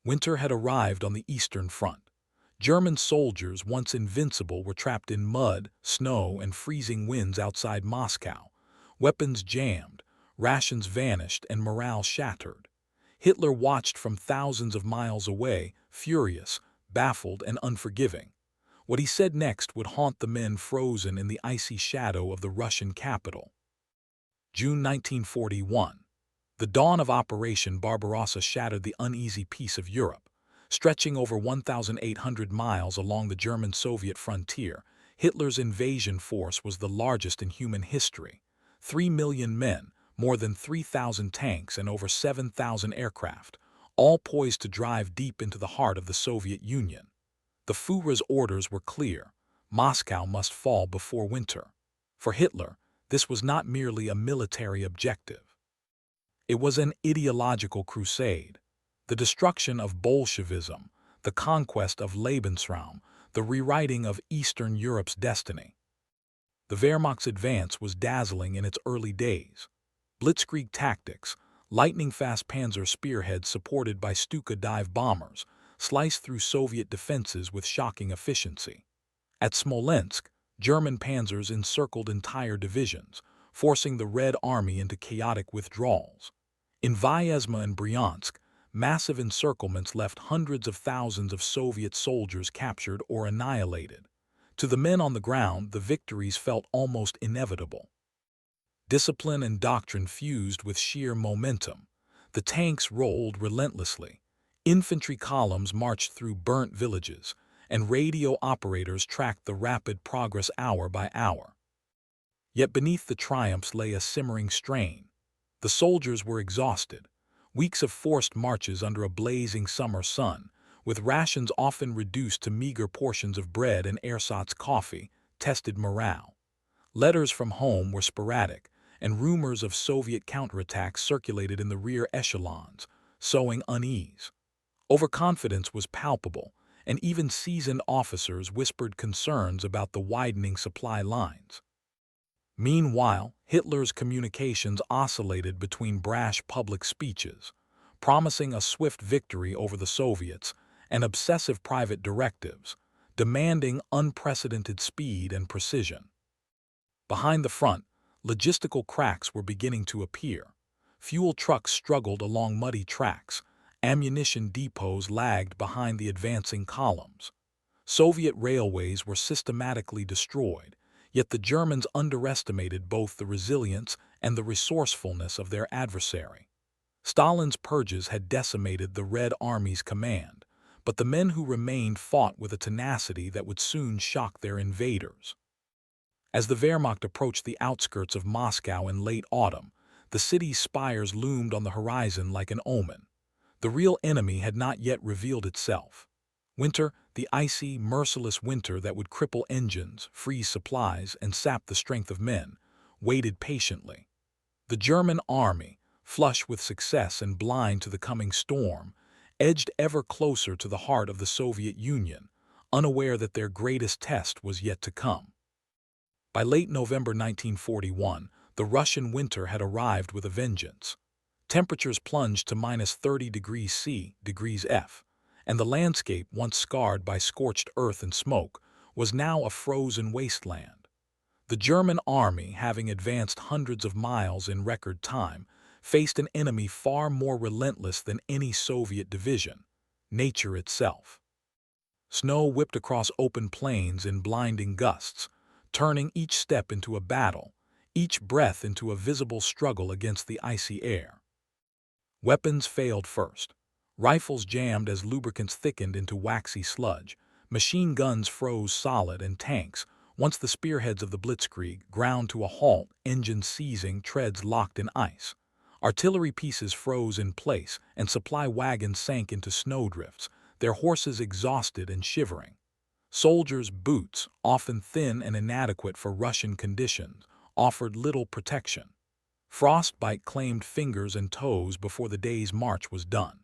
Winter had arrived on the Eastern Front. German soldiers, once invincible, were trapped in mud, snow, and freezing winds outside Moscow. Weapons jammed, rations vanished, and morale shattered. Hitler watched from thousands of miles away, furious, baffled, and unforgiving. What he said next would haunt the men frozen in the icy shadow of the Russian capital. June 1941. The dawn of Operation Barbarossa shattered the uneasy peace of Europe. Stretching over 1,800 miles along the German-Soviet frontier, Hitler's invasion force was the largest in human history. 3 million men, more than 3,000 tanks, and over 7,000 aircraft, all poised to drive deep into the heart of the Soviet Union. The Führer's orders were clear: Moscow must fall before winter. For Hitler, this was not merely a military objective. It was an ideological crusade. The destruction of Bolshevism, the conquest of Lebensraum, the rewriting of Eastern Europe's destiny. The Wehrmacht's advance was dazzling in its early days. Blitzkrieg tactics, lightning-fast Panzer spearheads supported by Stuka dive bombers, sliced through Soviet defenses with shocking efficiency. At Smolensk, German panzers encircled entire divisions, forcing the Red Army into chaotic withdrawals. In Vyazma and Bryansk, massive encirclements left hundreds of thousands of Soviet soldiers captured or annihilated. To the men on the ground, the victories felt almost inevitable. Discipline and doctrine fused with sheer momentum. The tanks rolled relentlessly. Infantry columns marched through burnt villages, and radio operators tracked the rapid progress hour by hour. Yet beneath the triumphs lay a simmering strain. The soldiers were exhausted. Weeks of forced marches under a blazing summer sun, with rations often reduced to meager portions of bread and ersatz coffee, tested morale. Letters from home were sporadic, and rumors of Soviet counterattacks circulated in the rear echelons, sowing unease. Overconfidence was palpable, and even seasoned officers whispered concerns about the widening supply lines. Meanwhile, Hitler's communications oscillated between brash public speeches, promising a swift victory over the Soviets, and obsessive private directives, demanding unprecedented speed and precision. Behind the front, logistical cracks were beginning to appear. Fuel trucks struggled along muddy tracks. Ammunition depots lagged behind the advancing columns. Soviet railways were systematically destroyed, yet the Germans underestimated both the resilience and the resourcefulness of their adversary. Stalin's purges had decimated the Red Army's command, but the men who remained fought with a tenacity that would soon shock their invaders. As the Wehrmacht approached the outskirts of Moscow in late autumn, the city's spires loomed on the horizon like an omen. The real enemy had not yet revealed itself. Winter, the icy, merciless winter that would cripple engines, freeze supplies, and sap the strength of men, waited patiently. The German army, flush with success and blind to the coming storm, edged ever closer to the heart of the Soviet Union, unaware that their greatest test was yet to come. By late November 1941, the Russian winter had arrived with a vengeance. Temperatures plunged to -30 degrees C, degrees F, and the landscape, once scarred by scorched earth and smoke, was now a frozen wasteland. The German army, having advanced hundreds of miles in record time, faced an enemy far more relentless than any Soviet division: nature itself. Snow whipped across open plains in blinding gusts, turning each step into a battle, each breath into a visible struggle against the icy air. Weapons failed first. Rifles jammed as lubricants thickened into waxy sludge. Machine guns froze solid, and tanks, once the spearheads of the Blitzkrieg, ground to a halt, engines seizing, treads locked in ice. Artillery pieces froze in place, and supply wagons sank into snowdrifts, their horses exhausted and shivering. Soldiers' boots, often thin and inadequate for Russian conditions, offered little protection. Frostbite claimed fingers and toes before the day's march was done.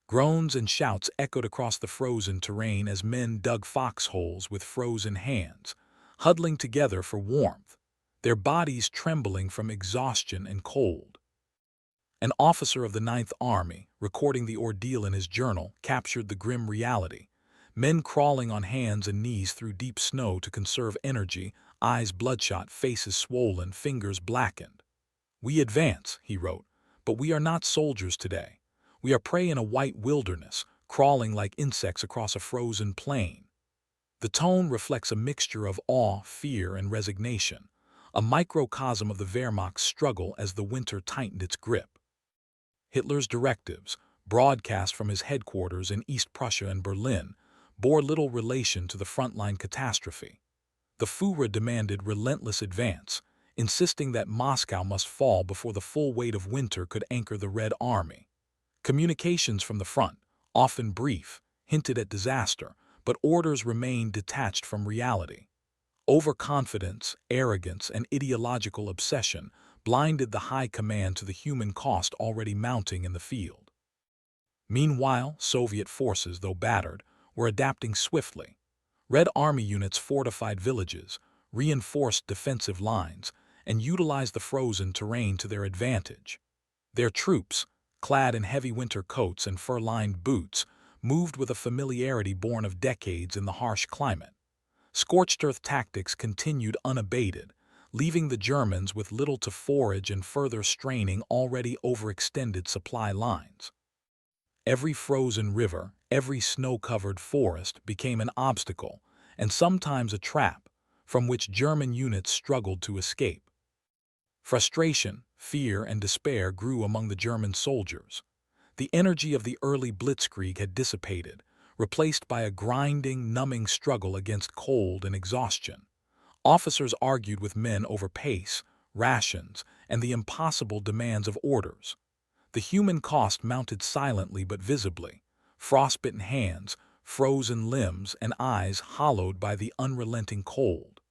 Groans and shouts echoed across the frozen terrain as men dug foxholes with frozen hands, huddling together for warmth, their bodies trembling from exhaustion and cold. An officer of the Ninth Army, recording the ordeal in his journal, captured the grim reality. Men crawling on hands and knees through deep snow to conserve energy, eyes bloodshot, faces swollen, fingers blackened. "We advance," he wrote, "but we are not soldiers today. We are prey in a white wilderness, crawling like insects across a frozen plain." The tone reflects a mixture of awe, fear, and resignation, a microcosm of the Wehrmacht's struggle as the winter tightened its grip. Hitler's directives, broadcast from his headquarters in East Prussia and Berlin, bore little relation to the frontline catastrophe. The Führer demanded relentless advance, insisting that Moscow must fall before the full weight of winter could anchor the Red Army. Communications from the front, often brief, hinted at disaster, but orders remained detached from reality. Overconfidence, arrogance, and ideological obsession blinded the high command to the human cost already mounting in the field. Meanwhile, Soviet forces, though battered, were adapting swiftly. Red Army units fortified villages, reinforced defensive lines, and utilized the frozen terrain to their advantage. Their troops, clad in heavy winter coats and fur-lined boots, moved with a familiarity born of decades in the harsh climate. Scorched earth tactics continued unabated, leaving the Germans with little to forage and further straining already overextended supply lines. Every frozen river, every snow-covered forest became an obstacle, and sometimes a trap, from which German units struggled to escape. Frustration, fear, and despair grew among the German soldiers. The energy of the early blitzkrieg had dissipated, replaced by a grinding, numbing struggle against cold and exhaustion. Officers argued with men over pace, rations, and the impossible demands of orders. The human cost mounted silently but visibly: frostbitten hands, frozen limbs, and eyes hollowed by the unrelenting cold.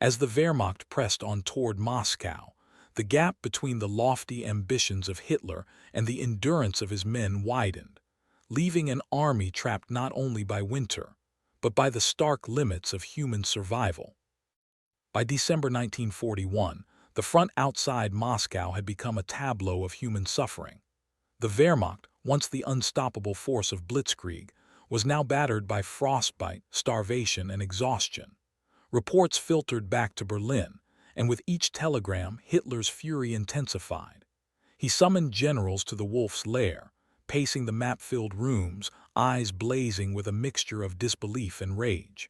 As the Wehrmacht pressed on toward Moscow, the gap between the lofty ambitions of Hitler and the endurance of his men widened, leaving an army trapped not only by winter, but by the stark limits of human survival. By December 1941, the front outside Moscow had become a tableau of human suffering. The Wehrmacht, once the unstoppable force of blitzkrieg, was now battered by frostbite, starvation, and exhaustion. Reports filtered back to Berlin, and with each telegram, Hitler's fury intensified. He summoned generals to the Wolf's Lair, pacing the map-filled rooms, eyes blazing with a mixture of disbelief and rage.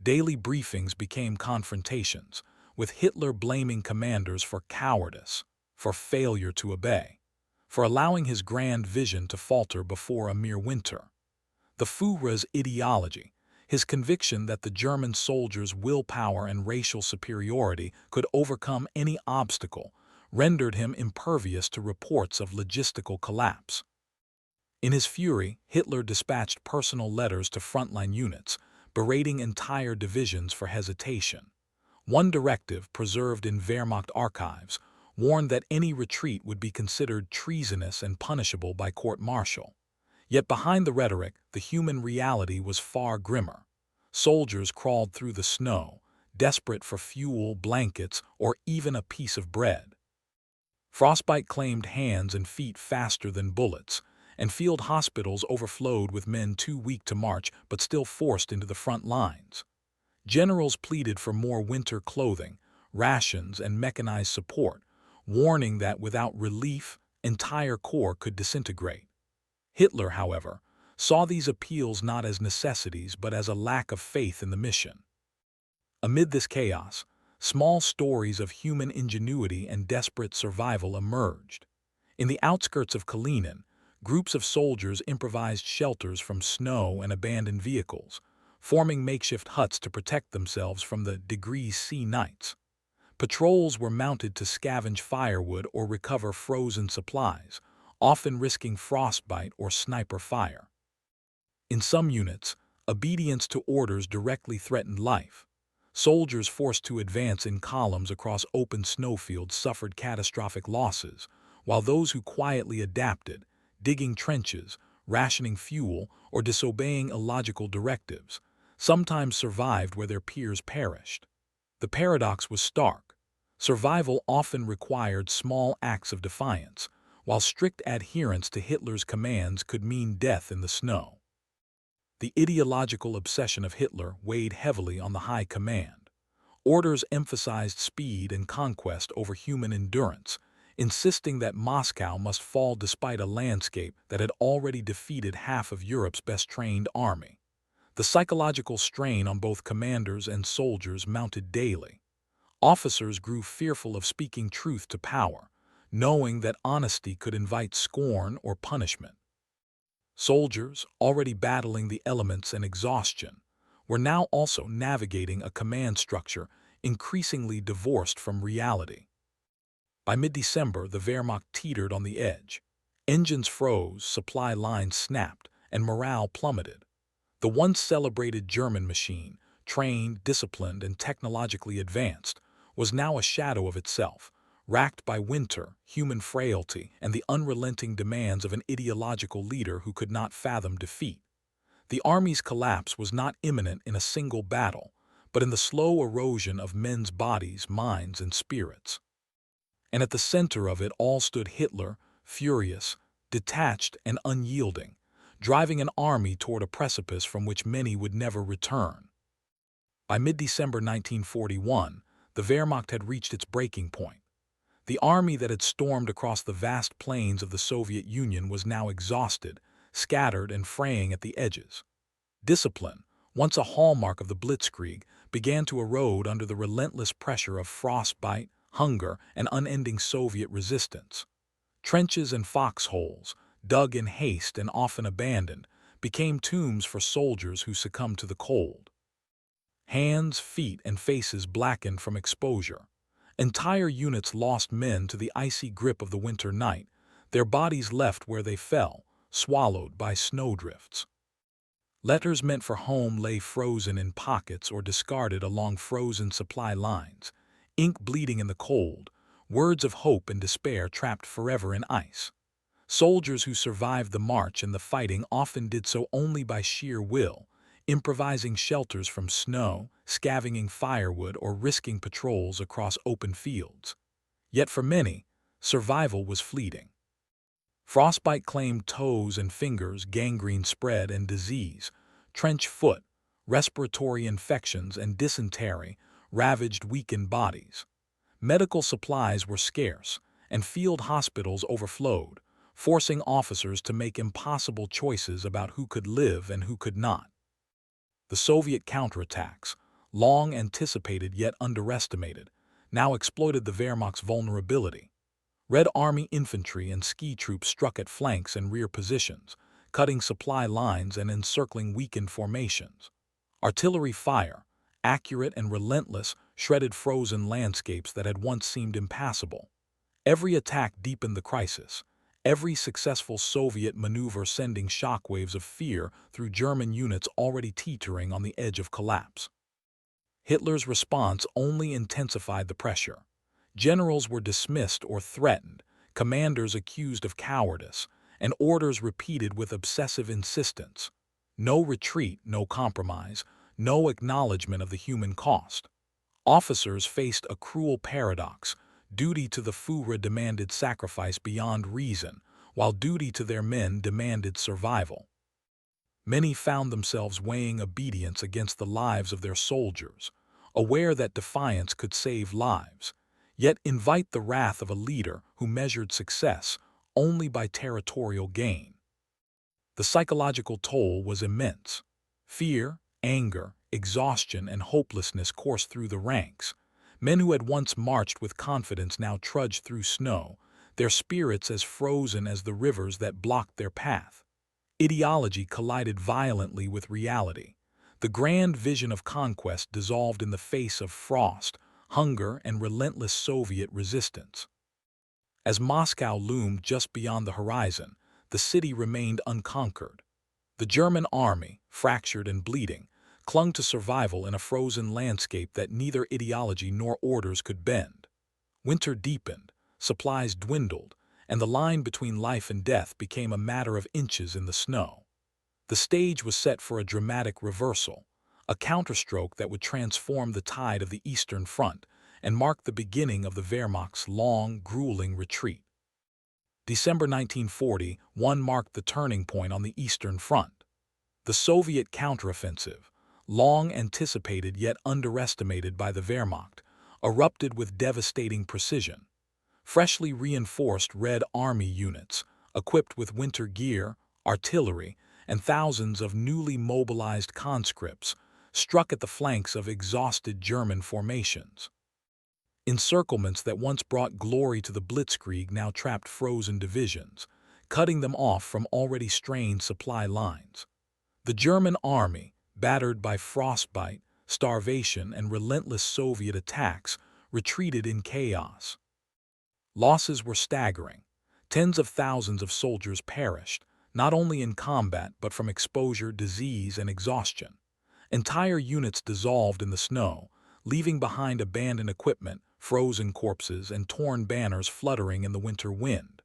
Daily briefings became confrontations, with Hitler blaming commanders for cowardice, for failure to obey, for allowing his grand vision to falter before a mere winter. The Führer's ideology, his conviction that the German soldiers' willpower and racial superiority could overcome any obstacle, rendered him impervious to reports of logistical collapse. In his fury, Hitler dispatched personal letters to frontline units, berating entire divisions for hesitation. One directive, preserved in Wehrmacht archives, warned that any retreat would be considered treasonous and punishable by court-martial. Yet behind the rhetoric, the human reality was far grimmer. Soldiers crawled through the snow, desperate for fuel, blankets, or even a piece of bread. Frostbite claimed hands and feet faster than bullets, and field hospitals overflowed with men too weak to march but still forced into the front lines. Generals pleaded for more winter clothing, rations, and mechanized support, warning that without relief, entire corps could disintegrate. Hitler, however, saw these appeals not as necessities but as a lack of faith in the mission. Amid this chaos, small stories of human ingenuity and desperate survival emerged. In the outskirts of Kalinin, groups of soldiers improvised shelters from snow and abandoned vehicles, forming makeshift huts to protect themselves from the degrees-C nights. Patrols were mounted to scavenge firewood or recover frozen supplies, often risking frostbite or sniper fire. In some units, obedience to orders directly threatened life. Soldiers forced to advance in columns across open snowfields suffered catastrophic losses, while those who quietly adapted, digging trenches, rationing fuel, or disobeying illogical directives, sometimes survived where their peers perished. The paradox was stark. Survival often required small acts of defiance, while strict adherence to Hitler's commands could mean death in the snow. The ideological obsession of Hitler weighed heavily on the high command. Orders emphasized speed and conquest over human endurance, insisting that Moscow must fall despite a landscape that had already defeated half of Europe's best-trained army. The psychological strain on both commanders and soldiers mounted daily. Officers grew fearful of speaking truth to power, knowing that honesty could invite scorn or punishment. Soldiers, already battling the elements and exhaustion, were now also navigating a command structure increasingly divorced from reality. By mid-December, the Wehrmacht teetered on the edge. Engines froze, supply lines snapped, and morale plummeted. The once celebrated German machine, trained, disciplined, and technologically advanced, was now a shadow of itself, racked by winter, human frailty, and the unrelenting demands of an ideological leader who could not fathom defeat. The army's collapse was not imminent in a single battle, but in the slow erosion of men's bodies, minds, and spirits. And at the center of it all stood Hitler, furious, detached, and unyielding, driving an army toward a precipice from which many would never return. By mid-December 1941, the Wehrmacht had reached its breaking point. The army that had stormed across the vast plains of the Soviet Union was now exhausted, scattered, and fraying at the edges. Discipline, once a hallmark of the Blitzkrieg, began to erode under the relentless pressure of frostbite, hunger, and unending Soviet resistance. Trenches and foxholes, dug in haste and often abandoned, became tombs for soldiers who succumbed to the cold. Hands, feet, and faces blackened from exposure. Entire units lost men to the icy grip of the winter night, their bodies left where they fell, swallowed by snowdrifts. Letters meant for home lay frozen in pockets or discarded along frozen supply lines, ink bleeding in the cold, words of hope and despair trapped forever in ice. Soldiers who survived the march and the fighting often did so only by sheer will, improvising shelters from snow, scavenging firewood, or risking patrols across open fields. Yet for many, survival was fleeting. Frostbite claimed toes and fingers, gangrene spread, and disease, trench foot, respiratory infections, and dysentery ravaged weakened bodies. Medical supplies were scarce, and field hospitals overflowed, forcing officers to make impossible choices about who could live and who could not. The Soviet counterattacks, long anticipated yet underestimated, now exploited the Wehrmacht's vulnerability. Red Army infantry and ski troops struck at flanks and rear positions, cutting supply lines and encircling weakened formations. Artillery fire, accurate and relentless, shredded frozen landscapes that had once seemed impassable. Every attack deepened the crisis, every successful Soviet maneuver sending shockwaves of fear through German units already teetering on the edge of collapse. Hitler's response only intensified the pressure. Generals were dismissed or threatened, commanders accused of cowardice, and orders repeated with obsessive insistence. No retreat, no compromise, no acknowledgement of the human cost. Officers faced a cruel paradox. Duty to the Führer demanded sacrifice beyond reason, while duty to their men demanded survival. Many found themselves weighing obedience against the lives of their soldiers, aware that defiance could save lives, yet invite the wrath of a leader who measured success only by territorial gain. The psychological toll was immense. Fear, anger, exhaustion, and hopelessness coursed through the ranks. Men who had once marched with confidence now trudged through snow, their spirits as frozen as the rivers that blocked their path. Ideology collided violently with reality. The grand vision of conquest dissolved in the face of frost, hunger, and relentless Soviet resistance. As Moscow loomed just beyond the horizon, the city remained unconquered. The German army, fractured and bleeding, clung to survival in a frozen landscape that neither ideology nor orders could bend. Winter deepened, supplies dwindled, and the line between life and death became a matter of inches in the snow. The stage was set for a dramatic reversal, a counterstroke that would transform the tide of the Eastern Front and marked the beginning of the Wehrmacht's long, grueling retreat. December 1941 marked the turning point on the Eastern Front. The Soviet counteroffensive, long anticipated yet underestimated by the Wehrmacht, erupted with devastating precision. Freshly reinforced Red Army units, equipped with winter gear, artillery, and thousands of newly mobilized conscripts, struck at the flanks of exhausted German formations. Encirclements that once brought glory to the Blitzkrieg now trapped frozen divisions, cutting them off from already strained supply lines. The German army, battered by frostbite, starvation, and relentless Soviet attacks, retreated in chaos. Losses were staggering. Tens of thousands of soldiers perished, not only in combat but from exposure, disease, and exhaustion. Entire units dissolved in the snow, leaving behind abandoned equipment, frozen corpses, and torn banners fluttering in the winter wind.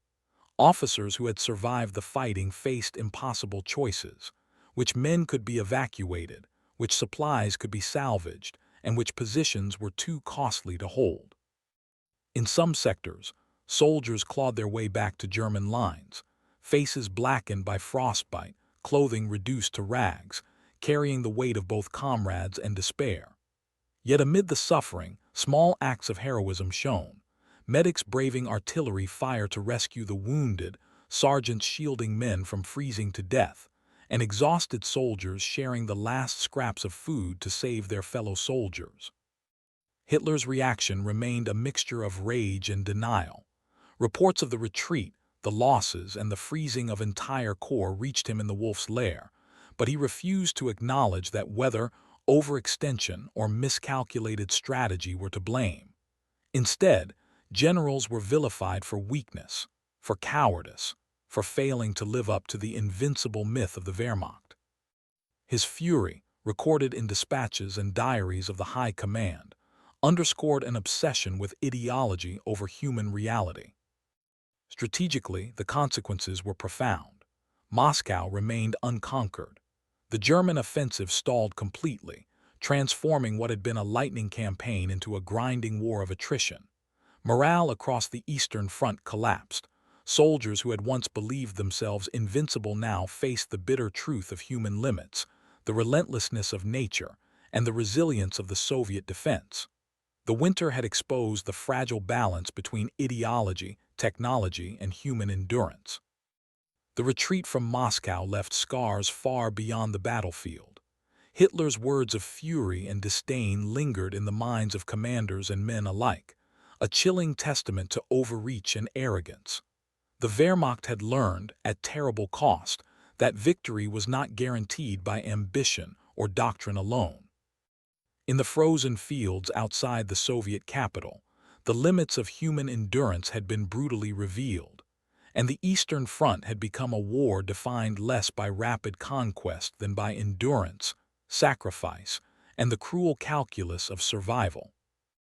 Officers who had survived the fighting faced impossible choices: which men could be evacuated, which supplies could be salvaged, and which positions were too costly to hold. In some sectors, soldiers clawed their way back to German lines, faces blackened by frostbite, clothing reduced to rags, carrying the weight of both comrades and despair. Yet amid the suffering, small acts of heroism shone: medics braving artillery fire to rescue the wounded, sergeants shielding men from freezing to death, and exhausted soldiers sharing the last scraps of food to save their fellow soldiers. Hitler's reaction remained a mixture of rage and denial. Reports of the retreat, the losses, and the freezing of entire corps reached him in the Wolf's Lair, but he refused to acknowledge that whether overextension or miscalculated strategy were to blame. Instead, generals were vilified for weakness, for cowardice, for failing to live up to the invincible myth of the Wehrmacht. His fury, recorded in dispatches and diaries of the High Command, underscored an obsession with ideology over human reality. Strategically, the consequences were profound. Moscow remained unconquered. The German offensive stalled completely, transforming what had been a lightning campaign into a grinding war of attrition. Morale across the Eastern Front collapsed. Soldiers who had once believed themselves invincible now faced the bitter truth of human limits, the relentlessness of nature, and the resilience of the Soviet defense. The winter had exposed the fragile balance between ideology, technology, and human endurance. The retreat from Moscow left scars far beyond the battlefield. Hitler's words of fury and disdain lingered in the minds of commanders and men alike, a chilling testament to overreach and arrogance. The Wehrmacht had learned, at terrible cost, that victory was not guaranteed by ambition or doctrine alone. In the frozen fields outside the Soviet capital, the limits of human endurance had been brutally revealed, and the Eastern Front had become a war defined less by rapid conquest than by endurance, sacrifice, and the cruel calculus of survival.